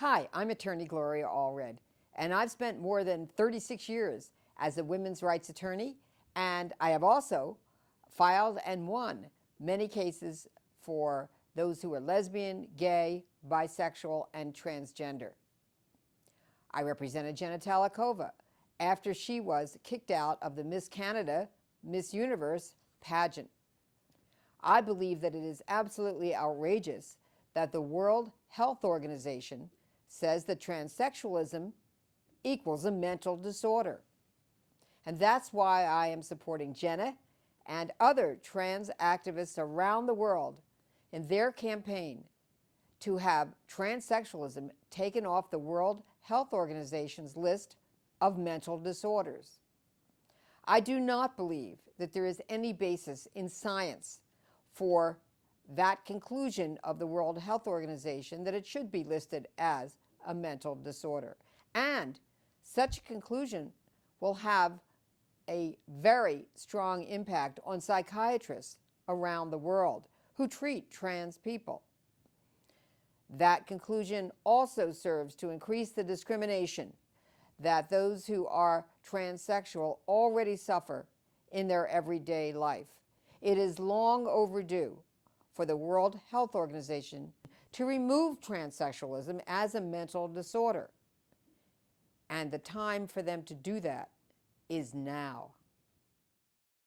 Hi, I'm attorney Gloria Allred, and I've spent more than 36 years as a women's rights attorney, and I have also filed and won many cases for those who are lesbian, gay, bisexual, and transgender. I represented Jenna Talikova after she was kicked out of the Miss Canada, Miss Universe pageant. I believe that it is absolutely outrageous that the World Health Organization says that transsexualism equals a mental disorder. And that's why I am supporting Jenna and other trans activists around the world in their campaign to have transsexualism taken off the World Health Organization's list of mental disorders. I do not believe that there is any basis in science for that conclusion of the World Health Organization that it should be listed as a mental disorder. And such a conclusion will have a very strong impact on psychiatrists around the world who treat trans people. That conclusion also serves to increase the discrimination that those who are transsexual already suffer in their everyday life. It is long overdue for the World Health Organization to remove transsexualism as a mental disorder. And the time for them to do that is now.